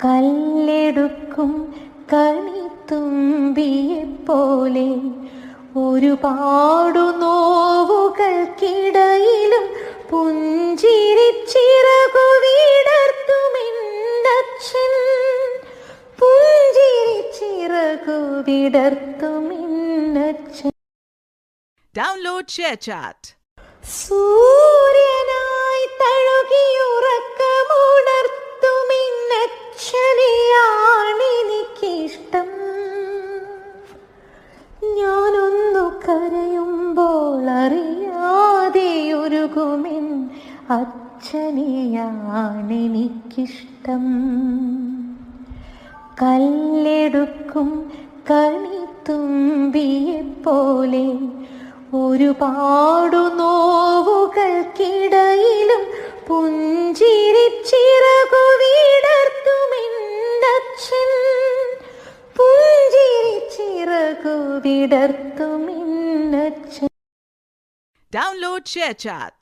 കല്ലെടുക്കും കണിത്തുമ്പിയെപ്പോലെ ഒരുപാടു നോവുകൾക്കിടയിലും പുഞ്ചിരിച്ചിറകു വിടർത്തുമെന്നച്ഛൻ, പുഞ്ചിരിച്ചിറകു വിടർത്തുമെന്നച്ഛൻ. Download ShareChat. സൂര്യനായി തഴുകിയുറക്കമുണർത്തുമിന്നച്ഛനെയാണെനിക്കിഷ്ടം. ഞാനൊന്നു കരയുമ്പോൾ അറിയാതെയൊരുകുമെൻ അച്ഛനെയാണെനിക്കിഷ്ടം. കല്ലെടുക്കും കണിത്തുമ്പിയെപ്പോലെ ഒരുപാടു നോവുകൾക്കിടയിലും പുഞ്ചിരിച്ചിറകു വിടർത്തുമെന്നച്ഛൻ, പുഞ്ചിരിച്ചിറകു വിടർത്തുമെന്നച്ഛൻ. Download ShareChat.